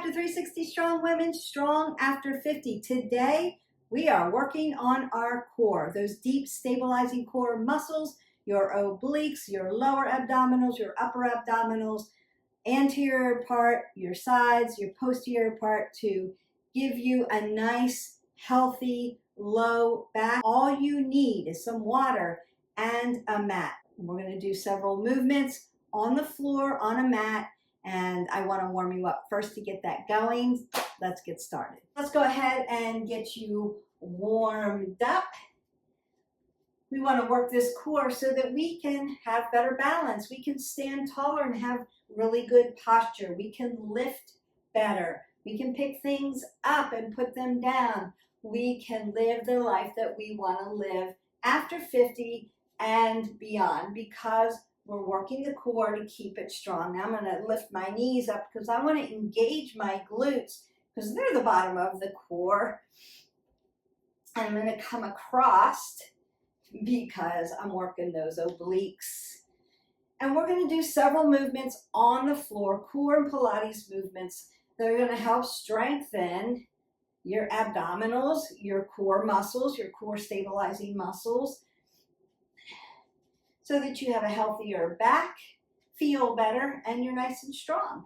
to 360 Strong Women, Strong After 50. Today, we are working on our core, those deep stabilizing core muscles, your obliques, your lower abdominals, your upper abdominals, anterior part, your sides, your posterior part, to give you a nice, healthy, low back. All you need is some water and a mat. We're going to do several movements on the floor, on a mat, and I want to warm you up first to get that going. Let's get started. Let's go ahead and get you warmed up. We want to work this core so that we can have better balance. We can stand taller and have really good posture. We can lift better. We can pick things up and put them down. We can live the life that we want to live after 50 and beyond, because we're working the core to keep it strong. Now I'm going to lift my knees up because I want to engage my glutes because they're the bottom of the core. And I'm going to come across because I'm working those obliques. And we're going to do several movements on the floor, core and Pilates movements that are going to help strengthen your abdominals, your core muscles, your core stabilizing muscles, so that you have a healthier back, feel better, and you're nice and strong.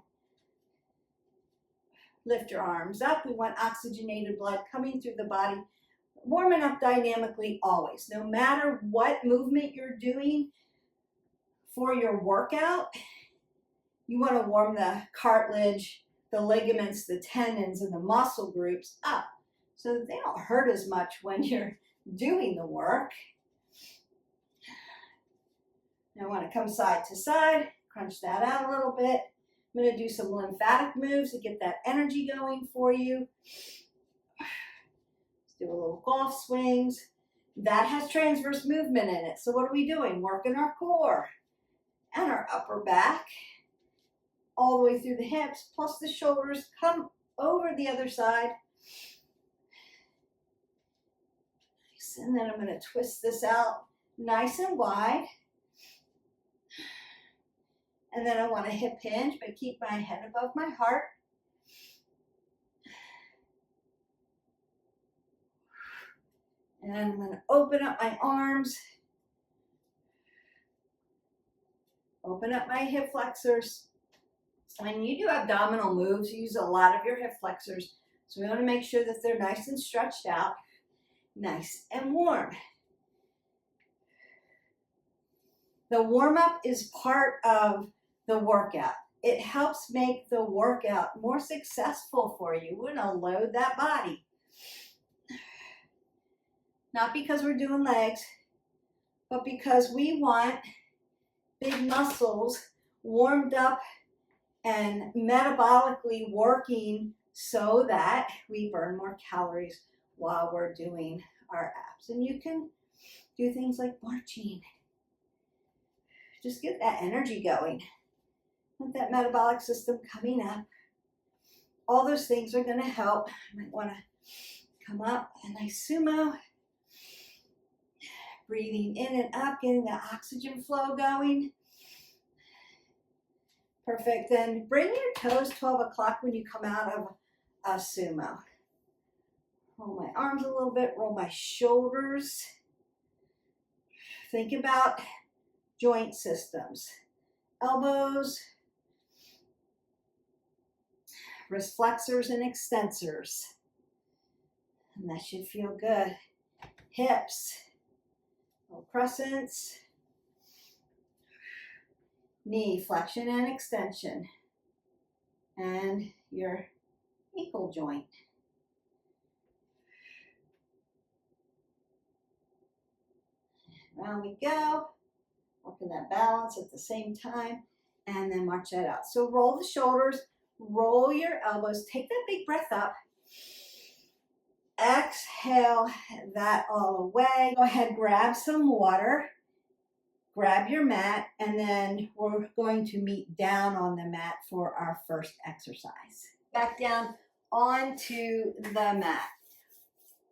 Lift your arms up. We want oxygenated blood coming through the body, warming up dynamically always. No matter what movement you're doing for your workout, you want to warm the cartilage, the ligaments, the tendons, and the muscle groups up so that they don't hurt as much when you're doing the work. Now I want to come side to side, crunch that out a little bit. I'm going to do some lymphatic moves to get that energy going for you. Let's do a little golf swings. That has transverse movement in it. So what are we doing? Working our core and our upper back all the way through the hips, plus the shoulders. Come over the other side. Nice. And then I'm going to twist this out nice and wide. And then I want a hip hinge, but keep my head above my heart. And I'm going to open up my arms. Open up my hip flexors. When you do abdominal moves, you use a lot of your hip flexors. So we want to make sure that they're nice and stretched out, nice and warm. The warm-up is part of the workout. It helps make the workout more successful for you. We're going to load that body. Not because we're doing legs, but because we want big muscles warmed up and metabolically working so that we burn more calories while we're doing our abs. And you can do things like marching. Just get that energy going. With that metabolic system coming up. All those things are going to help. You might want to come up a nice sumo. Breathing in and up, getting the oxygen flow going. Perfect. Then bring your toes 12 o'clock when you come out of a sumo. Roll my arms a little bit, roll my shoulders. Think about joint systems. Elbows, wrist flexors and extensors. And that should feel good. Hips, little crescents. Knee flexion and extension. And your ankle joint. Around we go. Working that balance at the same time. And then march that out. So roll the shoulders. Roll your elbows. Take that big breath up. Exhale that all away. Go ahead, grab some water. Grab your mat, and then we're going to meet down on the mat for our first exercise. Back down onto the mat.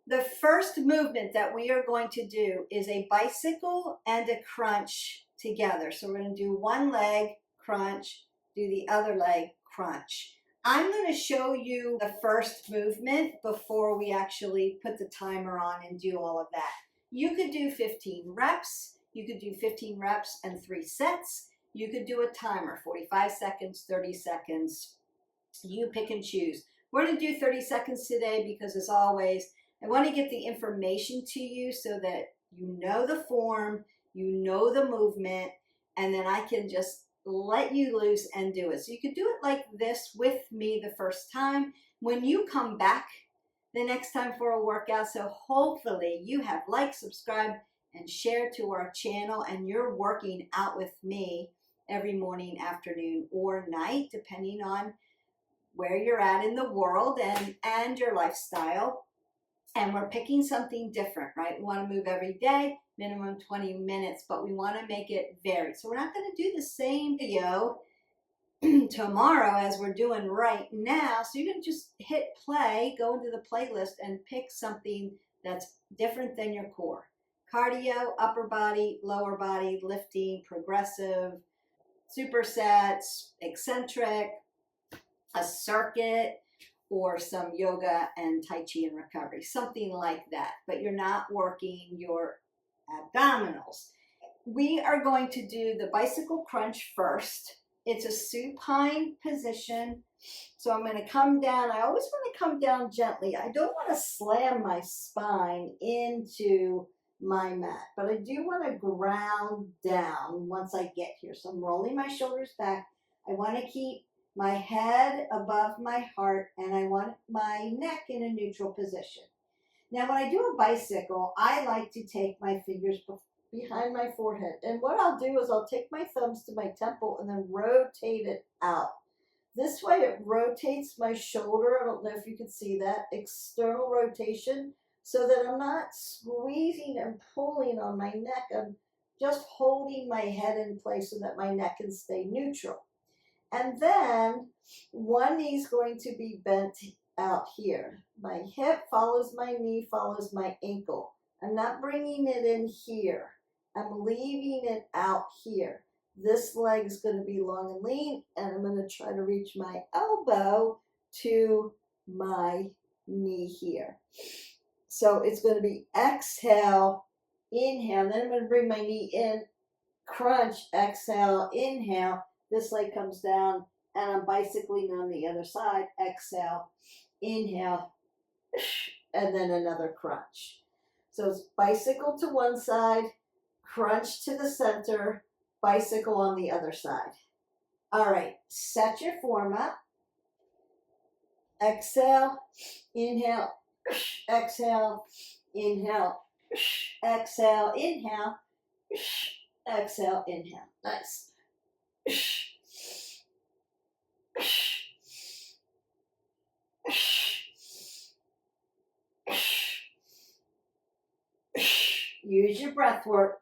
The first movement that we are going to do is a bicycle and a crunch together. So we're going to do one leg crunch, do the other leg crunch. I'm going to show you the first movement before we actually put the timer on and do all of that. You could do 15 reps. You could do 15 reps and 3 sets. You could do a timer, 45 seconds, 30 seconds. You pick and choose. We're going to do 30 seconds today because, as always, I want to get the information to you so that you know the form, you know the movement, and then I can just let you loose and do it. So you could do it like this with me the first time. When you come back the next time for a workout, so hopefully you have liked, subscribed, and shared to our channel, and you're working out with me every morning, afternoon, or night, depending on where you're at in the world and your lifestyle. And we're picking something different, right? We want to move every day, minimum 20 minutes, but we want to make it varied. So we're not going to do the same video tomorrow as we're doing right now. So you can just hit play, go into the playlist, and pick something that's different than your core. Cardio, upper body, lower body, lifting, progressive, supersets, eccentric, a circuit, or some yoga and Tai Chi and recovery, something like that. But you're not working your abdominals. We are going to do the bicycle crunch first. It's a supine position. So I'm going to come down. I always want to come down gently. I don't want to slam my spine into my mat, but I do want to ground down once I get here. So I'm rolling my shoulders back. I want to keep my head above my heart, and I want my neck in a neutral position. Now, when I do a bicycle, I like to take my fingers behind my forehead. And what I'll do is I'll take my thumbs to my temple and then rotate it out. This way it rotates my shoulder. I don't know if you can see that. External rotation, so that I'm not squeezing and pulling on my neck. I'm just holding my head in place so that my neck can stay neutral. And then one knee is going to be bent out here. My hip follows my knee, follows my ankle. I'm not bringing it in here. I'm leaving it out here. This leg is going to be long and lean, and I'm going to try to reach my elbow to my knee here. So it's going to be exhale, inhale, then I'm going to bring my knee in, crunch, exhale, inhale. This leg comes down, and I'm bicycling on the other side. Exhale, inhale, and then another crunch. So it's bicycle to one side, crunch to the center, bicycle on the other side. All right, set your form up. Exhale, inhale, exhale, inhale, exhale, inhale, exhale, inhale. Nice. Use your breath work.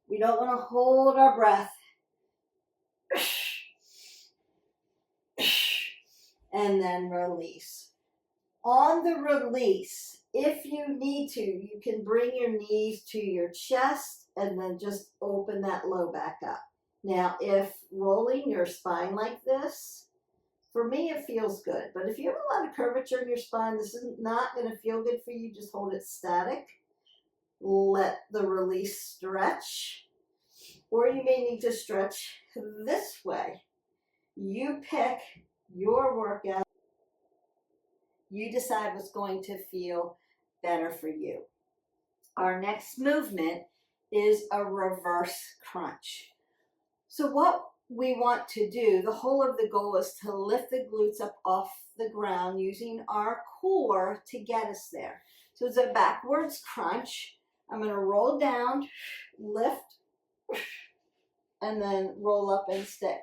We don't want to hold our breath. And then release. On the release, if you need to, you can bring your knees to your chest and then just open that low back up. Now, if rolling your spine like this, for me it feels good. But if you have a lot of curvature in your spine, this is not going to feel good for you. Just hold it static. Let the release stretch. Or you may need to stretch this way. You pick your workout. You decide what's going to feel better for you. Our next movement is a reverse crunch. So what we want to do, the whole of the goal is to lift the glutes up off the ground using our core to get us there. So it's a backwards crunch. I'm going to roll down, lift, and then roll up and stick.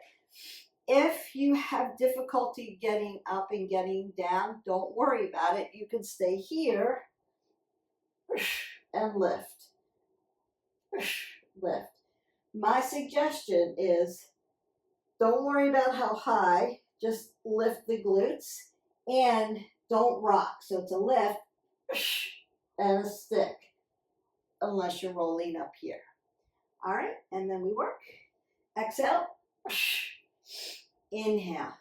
If you have difficulty getting up and getting down, don't worry about it. You can stay here and lift. Lift. My suggestion is don't worry about how high, just lift the glutes and don't rock. So it's a lift and a stick unless you're rolling up here. All right, and then we work. Exhale, inhale,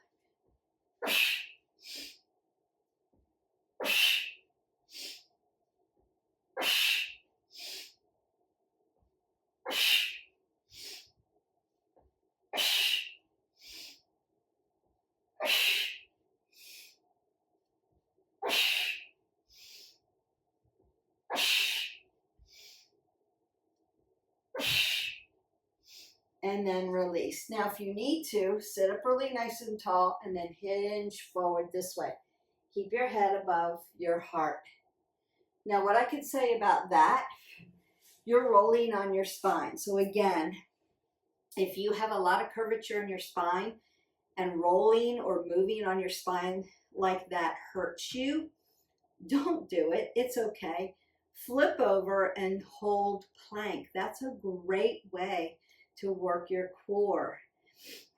And then release. Now, if you need to, sit up really nice and tall and then hinge forward this way. Keep your head above your heart. Now, what I could say about that, you're rolling on your spine. So again, if you have a lot of curvature in your spine and rolling or moving on your spine like that hurts you, don't do it. It's okay. Flip over and hold plank. That's a great way to work your core.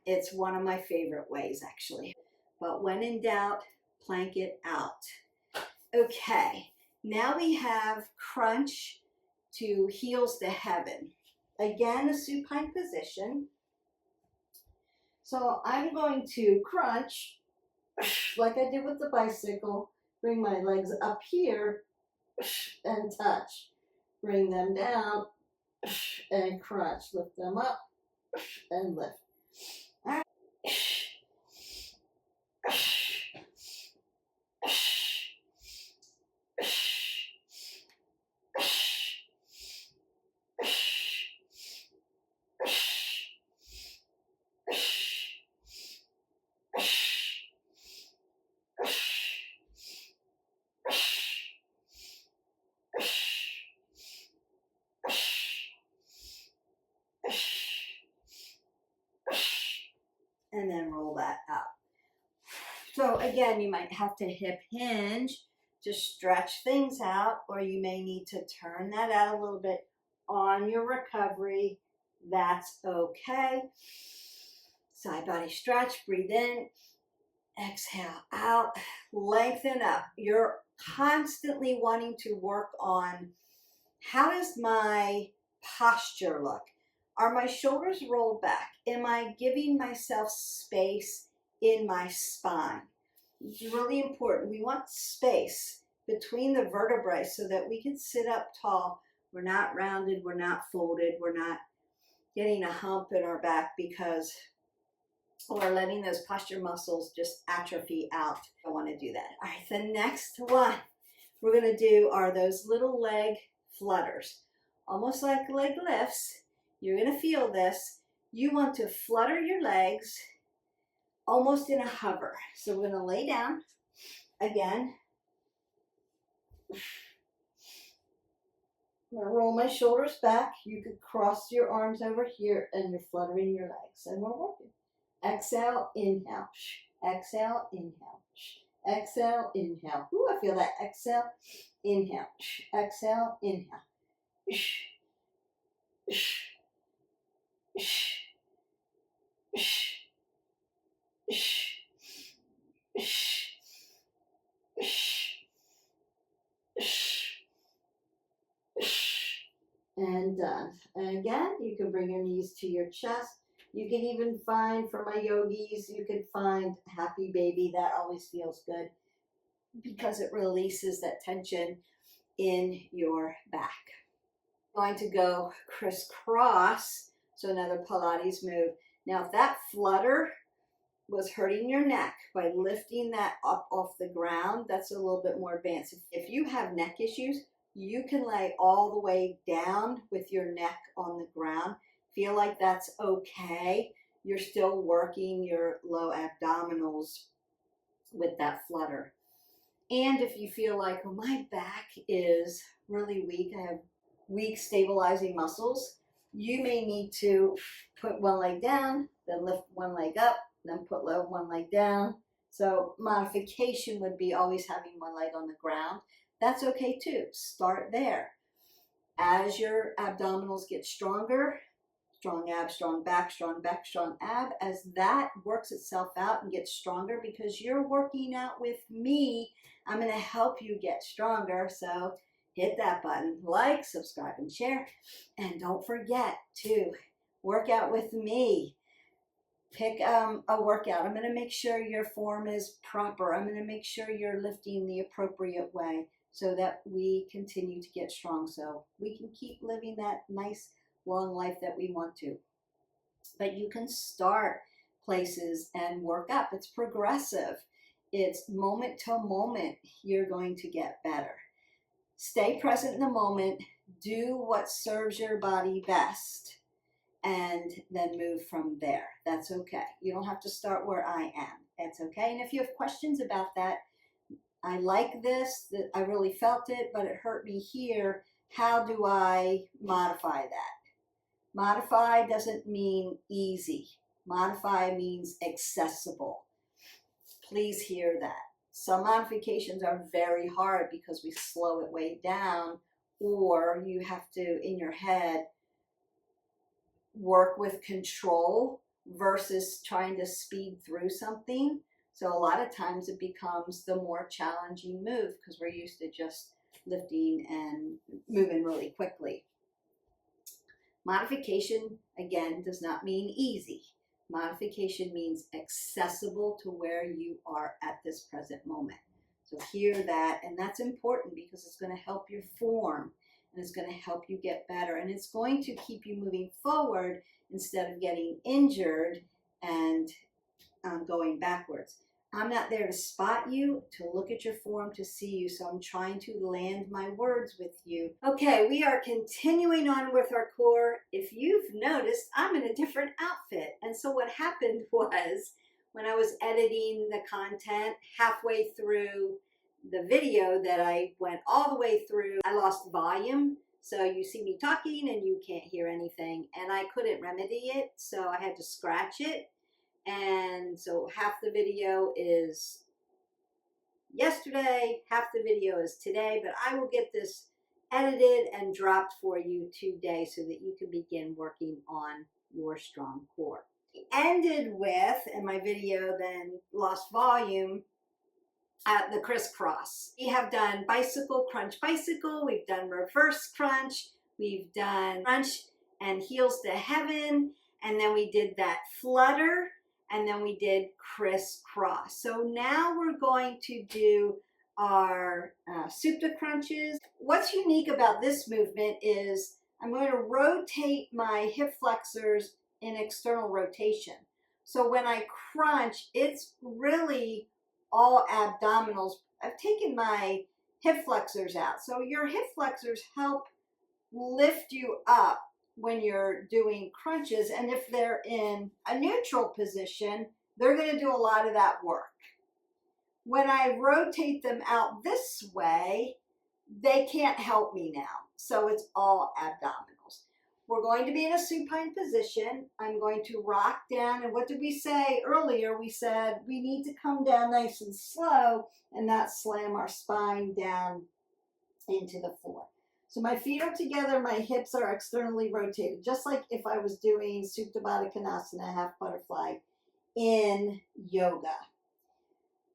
It's one of my favorite ways, actually. But when in doubt, plank it out. Okay, now we have crunch to heels to heaven. Again, a supine position. So I'm going to crunch like I did with the bicycle. Bring my legs up here and touch. Bring them down and crunch. Lift them up and lift. All right. And then roll that up. So again, you might have to hip hinge to stretch things out, or you may need to turn that out a little bit on your recovery. That's okay. Side body stretch, breathe in, exhale out, lengthen up. You're constantly wanting to work on, how does my posture look? Are my shoulders rolled back? Am I giving myself space in my spine? It's really important. We want space between the vertebrae so that we can sit up tall. We're not rounded, we're not folded, we're not getting a hump in our back because we're letting those posture muscles just atrophy out. I don't want to do that. All right, the next one we're going to do are those little leg flutters. Almost like leg lifts. You're going to feel this. You want to flutter your legs almost in a hover. So we're going to lay down again. I'm going to roll my shoulders back. You could cross your arms over here and you're fluttering your legs. And we're working. Exhale, inhale. Exhale, inhale. Exhale, inhale. Ooh, I feel that. Exhale, inhale. Exhale, inhale. And done. And again, you can bring your knees to your chest. You can even find, for my yogis, you can find happy baby. That always feels good because it releases that tension in your back. Going to go crisscross, so another Pilates move. Now, if that flutter was hurting your neck by lifting that up off the ground, that's a little bit more advanced. If you have neck issues, you can lay all the way down with your neck on the ground. Feel like that's okay. You're still working your low abdominals with that flutter. And if you feel like, oh, my back is really weak, I have weak stabilizing muscles, you may need to put one leg down, then lift one leg up, then put one leg down. So modification would be always having one leg on the ground. That's okay too. Start there. As your abdominals get stronger, strong ab, strong back, strong ab, as that works itself out and gets stronger, because you're working out with me, I'm going to help you get stronger. So hit that button, like, subscribe, and share. And don't forget to work out with me. Pick a workout. I'm going to make sure your form is proper. I'm going to make sure you're lifting the appropriate way so that we continue to get strong, so we can keep living that nice long life that we want to. But you can start places and work up. It's progressive. It's moment to moment. You're going to get better. Stay present in the moment. Do what serves your body best, and then move from there. That's okay. You don't have to start where I am. It's okay. And if you have questions about that, I like this, that I really felt it, but it hurt me here. How do I modify that? Modify doesn't mean easy. Modify means accessible. Please hear that. Some modifications are very hard because we slow it way down, or you have to, in your head, work with control versus trying to speed through something. So a lot of times it becomes the more challenging move because we're used to just lifting and moving really quickly. Modification, again, does not mean easy. Modification means accessible to where you are at this present moment. So hear that, and that's important because it's going to help your form, and it's going to help you get better, and it's going to keep you moving forward instead of getting injured and going backwards. I'm not there to spot you, to look at your form, to see you, so I'm trying to land my words with you. Okay, we are continuing on with our core. If you've noticed, I'm in a different outfit, and so what happened was when I was editing the content halfway through the video that I went all the way through, I lost volume. So you see me talking and you can't hear anything, and I couldn't remedy it, so I had to scratch it. And so half the video is yesterday, half the video is today, but I will get this edited and dropped for you today so that you can begin working on your strong core. Ended with, and my video then lost volume, at the Criss Cross. We have done bicycle, crunch, bicycle. We've done reverse crunch. We've done crunch and heels to heaven. And then we did that flutter. And then we did Criss Cross. So now we're going to do our Supta crunches. What's unique about this movement is I'm going to rotate my hip flexors in external rotation. So when I crunch, it's really all abdominals. I've taken my hip flexors out. So your hip flexors help lift you up when you're doing crunches, and if they're in a neutral position, they're going to do a lot of that work. When I rotate them out this way, they can't help me now. So it's all abdominals. We're going to be in a supine position. I'm going to rock down, and what did we say earlier? We said we need to come down nice and slow and not slam our spine down into the floor. So my feet are together, my hips are externally rotated, just like if I was doing Supta Baddha Konasana, half butterfly in yoga.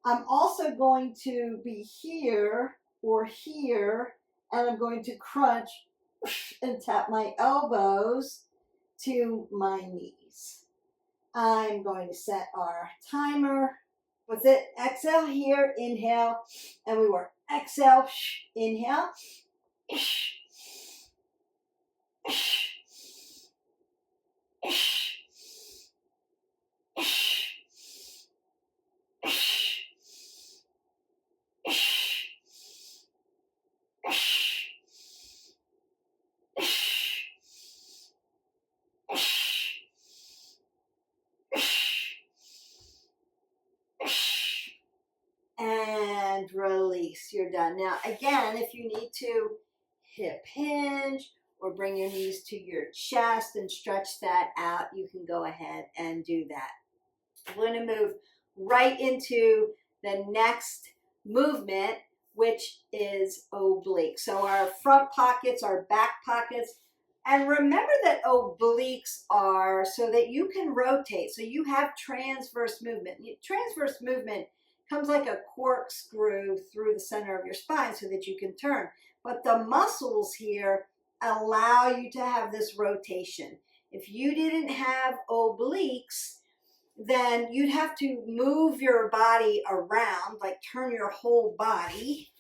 I'm also going to be here or here, and I'm going to crunch and tap my elbows to my knees. I'm going to set our timer with it. Exhale here, inhale, and we work. Exhale, inhale. And release. You're done. Now, again, if you need to hip hinge or bring your knees to your chest and stretch that out, you can go ahead and do that. We're going to move right into the next movement, which is oblique. So our front pockets, our back pockets, and remember that obliques are so that you can rotate. So you have transverse movement. Transverse movement comes like a corkscrew through the center of your spine so that you can turn. But the muscles here allow you to have this rotation. If you didn't have obliques, then you'd have to move your body around, like turn your whole body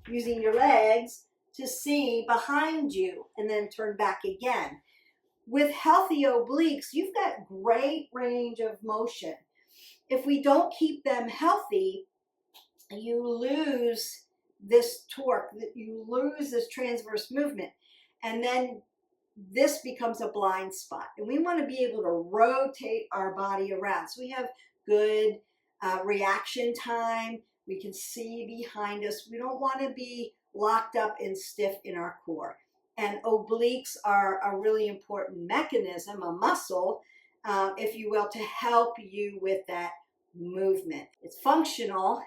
using your legs to see behind you and then turn back again. With healthy obliques, you've got great range of motion. If we don't keep them healthy, you lose this torque, you lose this transverse movement, and then this becomes a blind spot. And we want to be able to rotate our body around so we have good reaction time. We can see behind us. We don't want to be locked up and stiff in our core. And obliques are a really important mechanism, a muscle, if you will, to help you with that movement. It's functional,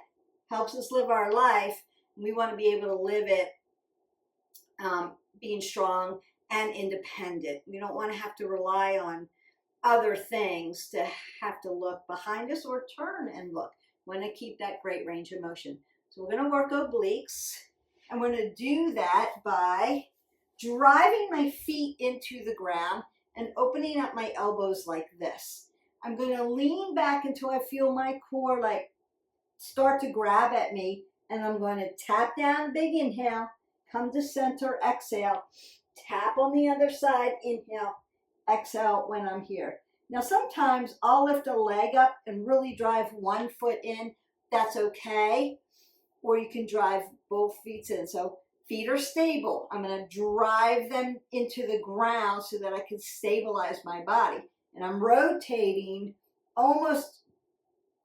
helps us live our life. We want to be able to live it being strong and independent. We don't want to have to rely on other things to have to look behind us or turn and look. We want to keep that great range of motion. So we're going to work obliques, and we're going to do that by driving my feet into the ground and opening up my elbows like this. I'm going to lean back until I feel my core like start to grab at me, and I'm going to tap down, big inhale, come to center, exhale, tap on the other side, inhale, exhale when I'm here. Now sometimes I'll lift a leg up and really drive one foot in. That's okay. Or you can drive both feet in. So feet are stable. I'm going to drive them into the ground so that I can stabilize my body. And I'm rotating almost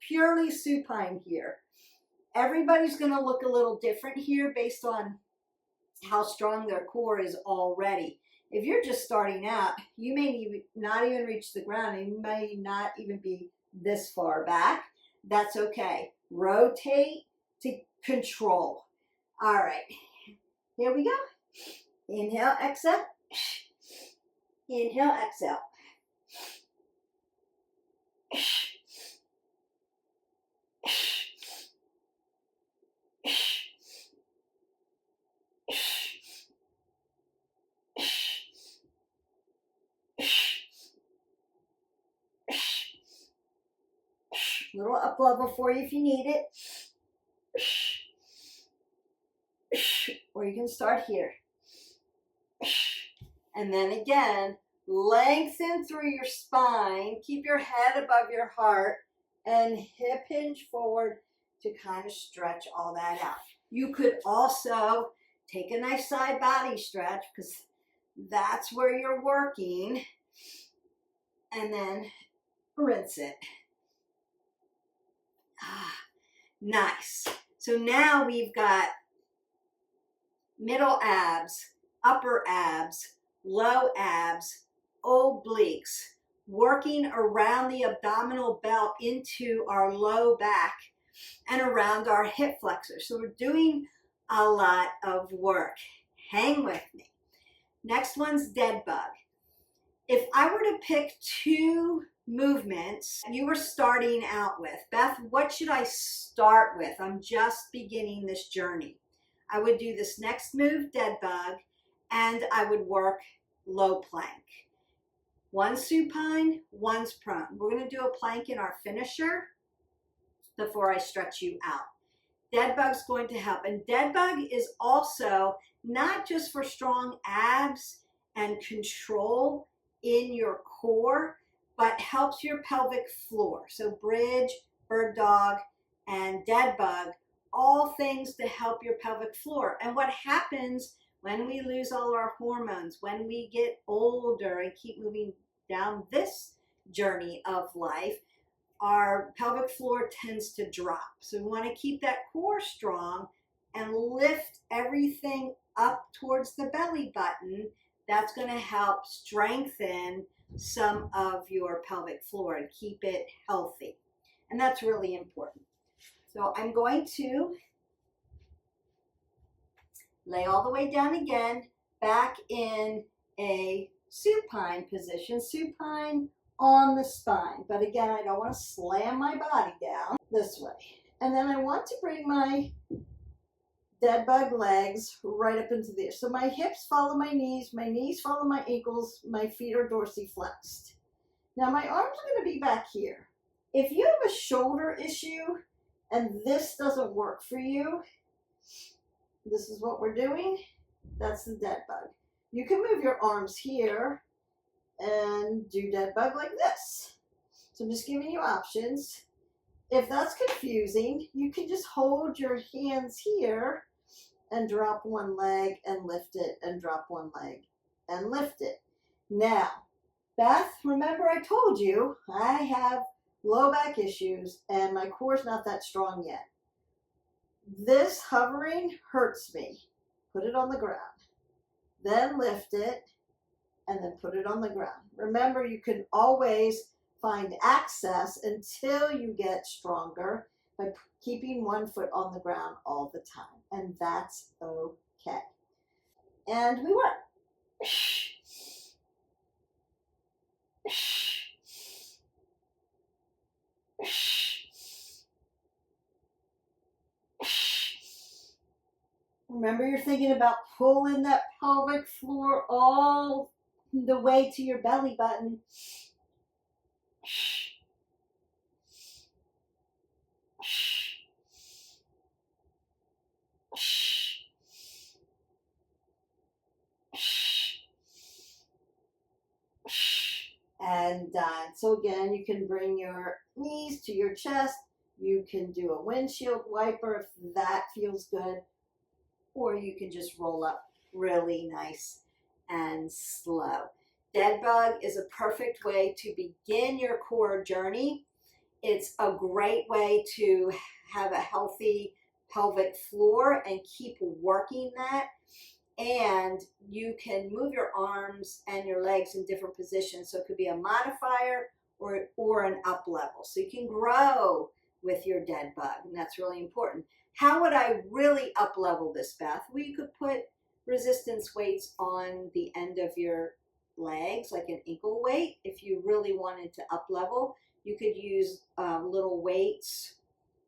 purely supine here. Everybody's going to look a little different here based on how strong their core is already. If you're just starting out, you may not even reach the ground, and you may not even be this far back. That's okay. Rotate to control. All right, here we go. Inhale, exhale. Inhale, exhale. Little up level for you if you need it. Or you can start here. And then again, lengthen through your spine. Keep your head above your heart and hip hinge forward to kind of stretch all that out. You could also take a nice side body stretch because that's where you're working. And then rinse it. Nice. So now we've got middle abs, upper abs, low abs, obliques, working around the abdominal belt into our low back and around our hip flexors. So we're doing a lot of work. Hang with me. Next one's dead bug. If I were to pick two movements you were starting out with, Beth, what should I start with? I'm just beginning this journey. I would do this next move, dead bug, and I would work low plank. One's supine, one's prone. We're going to do a plank in our finisher before I stretch you out. Dead bug's going to help. And dead bug is also not just for strong abs and control in your core, but helps your pelvic floor. So bridge, bird dog, and dead bug, all things to help your pelvic floor. And what happens when we lose all our hormones, when we get older and keep moving down this journey of life, our pelvic floor tends to drop. So we want to keep that core strong and lift everything up towards the belly button. That's going to help strengthen some of your pelvic floor and keep it healthy. And that's really important. So I'm going to lay all the way down again, back in a supine position, supine on the spine. But again, I don't want to slam my body down this way. And then I want to bring my dead bug legs right up into there. So my hips follow my knees follow my ankles, my feet are dorsiflexed. Now my arms are going to be back here. If you have a shoulder issue and this doesn't work for you, this is what we're doing. That's the dead bug. You can move your arms here and do dead bug like this. So I'm just giving you options. If that's confusing, you can just hold your hands here and drop one leg and lift it and drop one leg and lift it. Now, Beth, remember I told you I have low back issues and my core's not that strong yet. This hovering hurts me. Put it on the ground. Then lift it and then put it on the ground. Remember, you can always find access until you get stronger by keeping one foot on the ground all the time. And that's okay. And we work. Remember, you're thinking about pulling that pelvic floor all the way to your belly button. And done. So again, you can bring your knees to your chest. You can do a windshield wiper if that feels good. Or you can just roll up really nice and slow. Dead bug is a perfect way to begin your core journey. It's a great way to have a healthy pelvic floor and keep working that. And you can move your arms and your legs in different positions. So it could be a modifier or an up level. So you can grow with your dead bug, and that's really important. How would I really up level this, Beth? Well, you could put resistance weights on the end of your legs, like an ankle weight. If you really wanted to up level, you could use little weights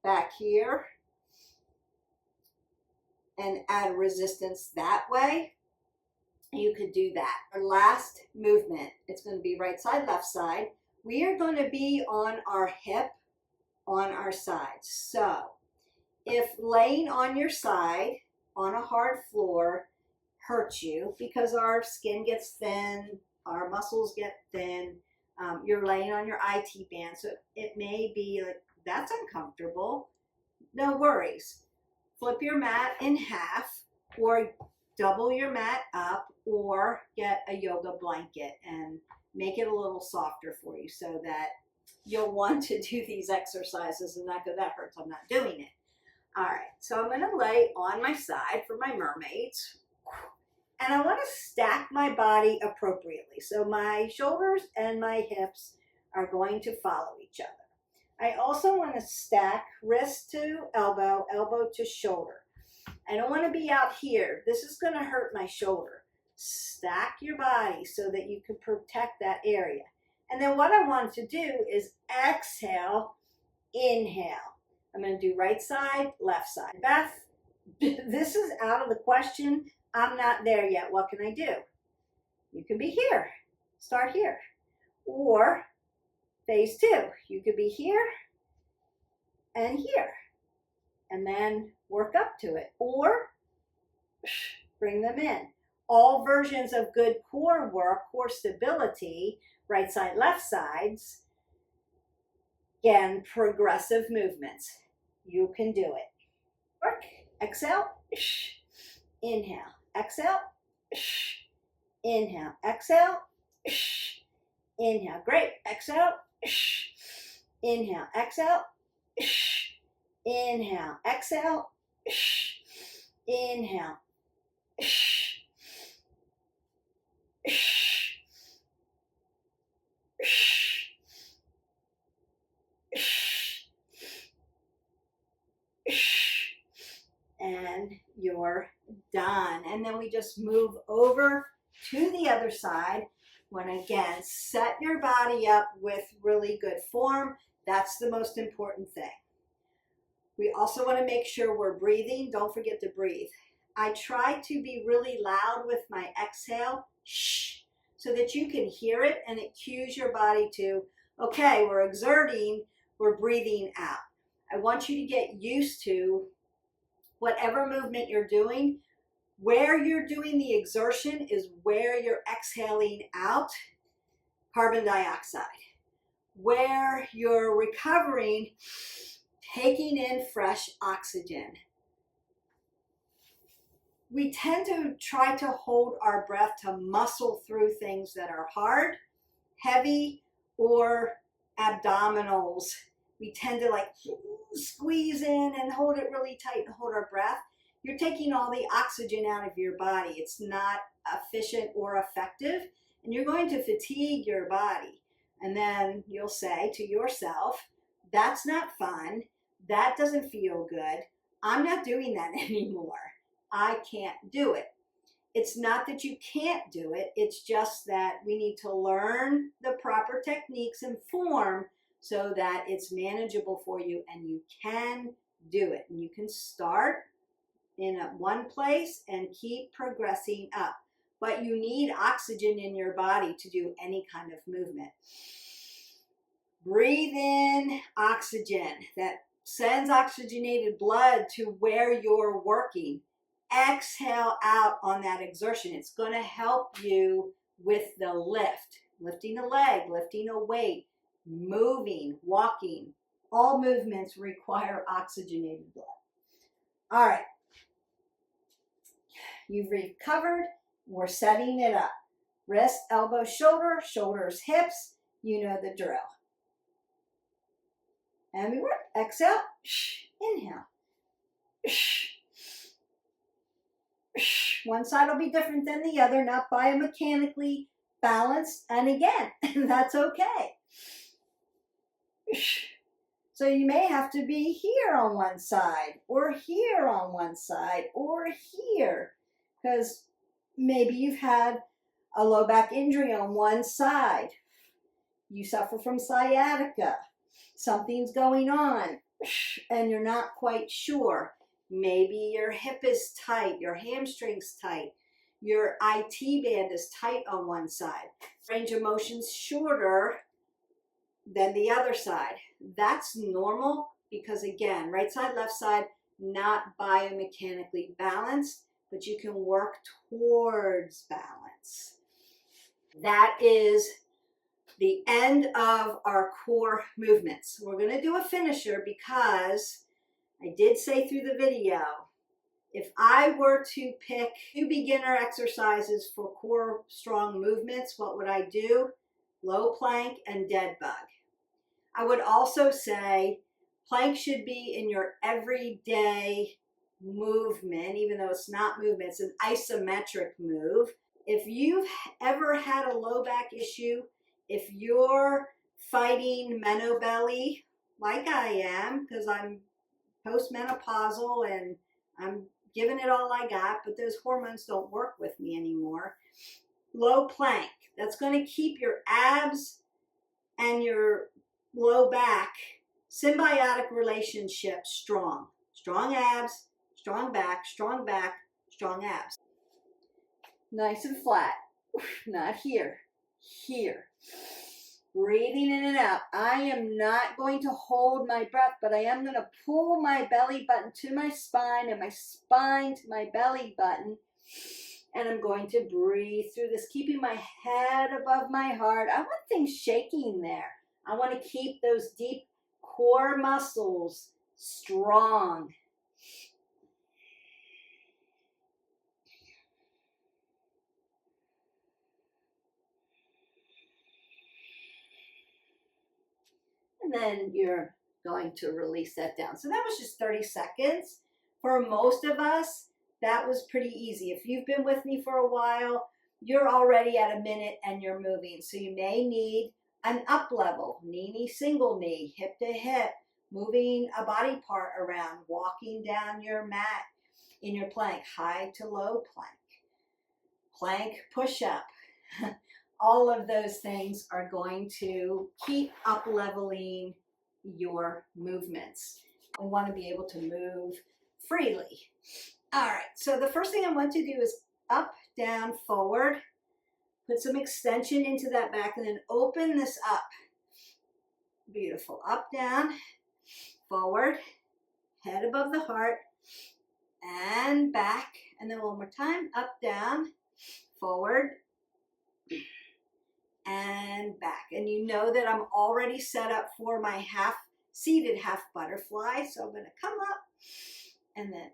back here and add resistance that way. You could do that. Our last movement, it's going to be right side, left side. We are going to be on our hip, on our side. So if laying on your side on a hard floor hurts you because our skin gets thin, our muscles get thin, you're laying on your IT band, so it may be like, that's uncomfortable. No worries. Flip your mat in half or double your mat up or get a yoga blanket and make it a little softer for you so that you'll want to do these exercises and not go, that hurts, I'm not doing it. All right, so I'm gonna lay on my side for my mermaids. And I want to stack my body appropriately. So my shoulders and my hips are going to follow each other. I also want to stack wrist to elbow, elbow to shoulder. I don't want to be out here. This is going to hurt my shoulder. Stack your body so that you can protect that area. And then what I want to do is exhale, inhale. I'm going to do right side, left side. Beth, this is out of the question. I'm not there yet. What can I do? You can be here. Start here. Or phase 2. You could be here and here. And then work up to it. Or bring them in. All versions of good core work, core stability, right side, left sides. Again, progressive movements. You can do it. Work. Exhale. Inhale. Exhale. Inhale. Exhale. Inhale. Great. Exhale. Inhale. Exhale. Inhale. Exhale. Inhale. And you're done. And then we just move over to the other side. When again, set your body up with really good form. That's the most important thing. We also want to make sure we're breathing. Don't forget to breathe. I try to be really loud with my exhale, shh, so that you can hear it and it cues your body to, okay, we're exerting, we're breathing out. I want you to get used to whatever movement you're doing. Where you're doing the exertion is where you're exhaling out carbon dioxide. Where you're recovering, taking in fresh oxygen. We tend to try to hold our breath to muscle through things that are hard, heavy, or abdominals. We tend to like squeeze in and hold it really tight and hold our breath. You're taking all the oxygen out of your body. It's not efficient or effective, and you're going to fatigue your body. And then you'll say to yourself, that's not fun. That doesn't feel good. I'm not doing that anymore. I can't do it. It's not that you can't do it. It's just that we need to learn the proper techniques and form so that it's manageable for you and you can do it. And you can start in one place and keep progressing up. But you need oxygen in your body to do any kind of movement. Breathe in oxygen that sends oxygenated blood to where you're working. Exhale out on that exertion. It's going to help you with the lift, lifting a leg, lifting a weight, moving, walking. All movements require oxygenated blood. All right. You've recovered. We're setting it up. Wrist, elbow, shoulder, shoulders, hips. You know the drill. And we work. Exhale. Inhale. One side will be different than the other, not biomechanically balanced. And again, that's okay. So you may have to be here on one side, or here on one side, or here, because maybe you've had a low back injury on one side. You suffer from sciatica. Something's going on, and you're not quite sure. Maybe your hip is tight, your hamstring's tight, your IT band is tight on one side. Range of motion's shorter than the other side. That's normal because, again, right side, left side, not biomechanically balanced, but you can work towards balance. That is the end of our core movements. We're going to do a finisher because I did say through the video, if I were to pick 2 beginner exercises for core strong movements, what would I do? Low plank and dead bug. I would also say plank should be in your everyday movement, even though it's not movement, it's an isometric move. If you've ever had a low back issue, if you're fighting menobelly, like I am, because I'm postmenopausal and I'm giving it all I got, but those hormones don't work with me anymore. Low plank, that's going to keep your abs and your low back symbiotic relationship strong. Strong abs, strong back, strong back, strong abs. Nice and flat, not here, here. Breathing in and out. I am not going to hold my breath, but I am going to pull my belly button to my spine and my spine to my belly button. And I'm going to breathe through this, keeping my head above my heart. I want things shaking there. I want to keep those deep core muscles strong. And then you're going to release that down. So that was just 30 seconds. For most of us, that was pretty easy. If you've been with me for a while, you're already at a minute and you're moving. So you may need an up level, knee, single knee, hip to hip, moving a body part around, walking down your mat in your plank, high to low plank, plank push-up. All of those things are going to keep up leveling your movements. We want to be able to move freely. All right, so the first thing I want to do is up, down, forward. Put some extension into that back and then open this up. Beautiful. Up, down, forward, head above the heart, and back. And then one more time. Up, down, forward, and back. And you know that I'm already set up for my seated half butterfly. So I'm going to come up and then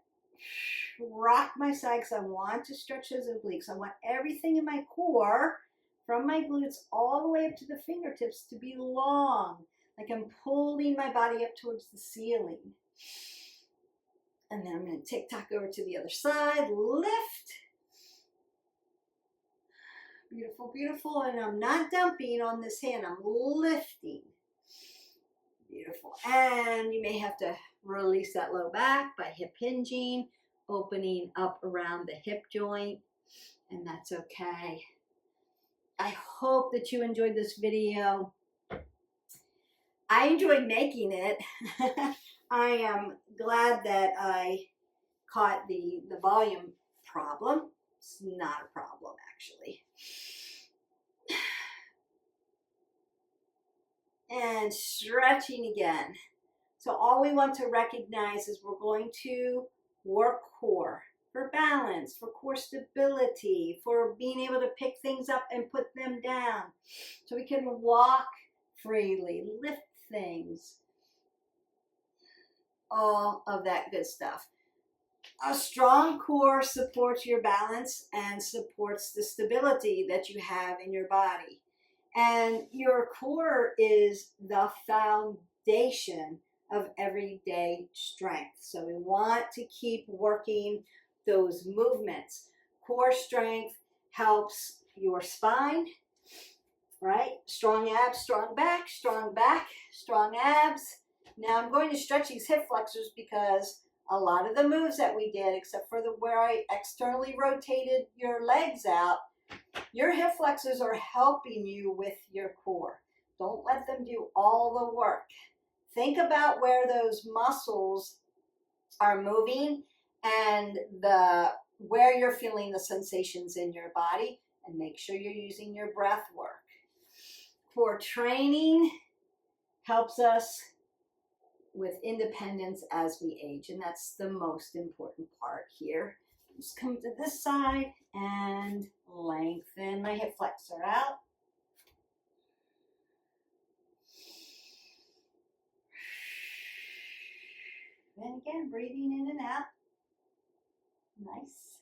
rock my side because I want to stretch those obliques. I want everything in my core, from my glutes all the way up to the fingertips, to be long, like I'm pulling my body up towards the ceiling. And then I'm going to tick-tock over to the other side, lift. Beautiful, beautiful. And I'm not dumping on this hand, I'm lifting. Beautiful. And you may have to release that low back by hip hinging, opening up around the hip joint, and that's okay. I hope that you enjoyed this video. I enjoyed making it. I am glad that I caught the volume problem. It's not a problem, actually. And stretching again. So all we want to recognize is we're going to work core for balance, for core stability, for being able to pick things up and put them down. So we can walk freely, lift things, all of that good stuff. A strong core supports your balance and supports the stability that you have in your body. And your core is the foundation of everyday strength. So we want to keep working those movements. Core strength helps your spine, right? Strong abs, strong back, strong abs. Now I'm going to stretch these hip flexors because a lot of the moves that we did, except for where I externally rotated your legs out, your hip flexors are helping you with your core. Don't let them do all the work. Think about where those muscles are moving and where you're feeling the sensations in your body, and make sure you're using your breath work. Core training helps us with independence as we age, and that's the most important part here. Just come to this side and lengthen my hip flexor out. And again, breathing in and out. Nice.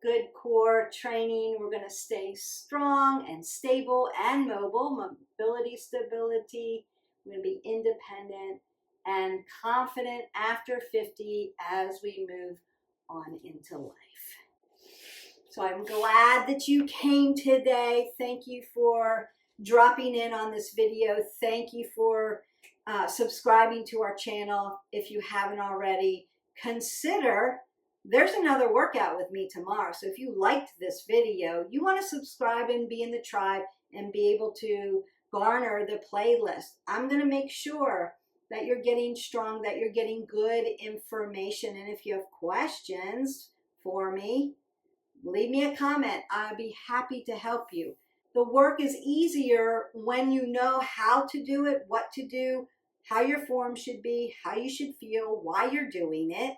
Good core training. We're going to stay strong and stable and mobile. Mobility, stability. We're going to be independent and confident after 50 as we move on into life. So I'm glad that you came today. Thank you for dropping in on this video. Thank you for subscribing to our channel. If you haven't already, consider there's another workout with me tomorrow. So if you liked this video, you want to subscribe and be in the tribe and be able to garner the playlist. I'm going to make sure that you're getting strong, that you're getting good information. And if you have questions for me, leave me a comment. I'll be happy to help you. The work is easier when you know how to do it, what to do, how your form should be, how you should feel, why you're doing it.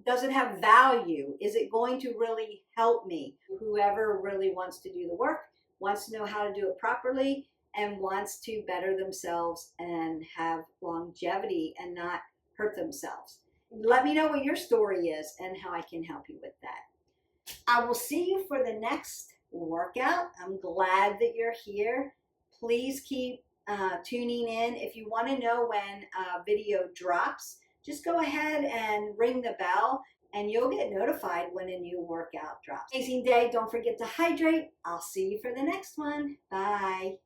Does it have value? Is it going to really help me? Whoever really wants to do the work, wants to know how to do it properly, and wants to better themselves and have longevity and not hurt themselves. Let me know what your story is and how I can help you with that. I will see you for the next workout. I'm glad that you're here. Please keep tuning in. If you want to know when a video drops, just go ahead and ring the bell and you'll get notified when a new workout drops. Amazing day. Don't forget to hydrate. I'll see you for the next one. Bye.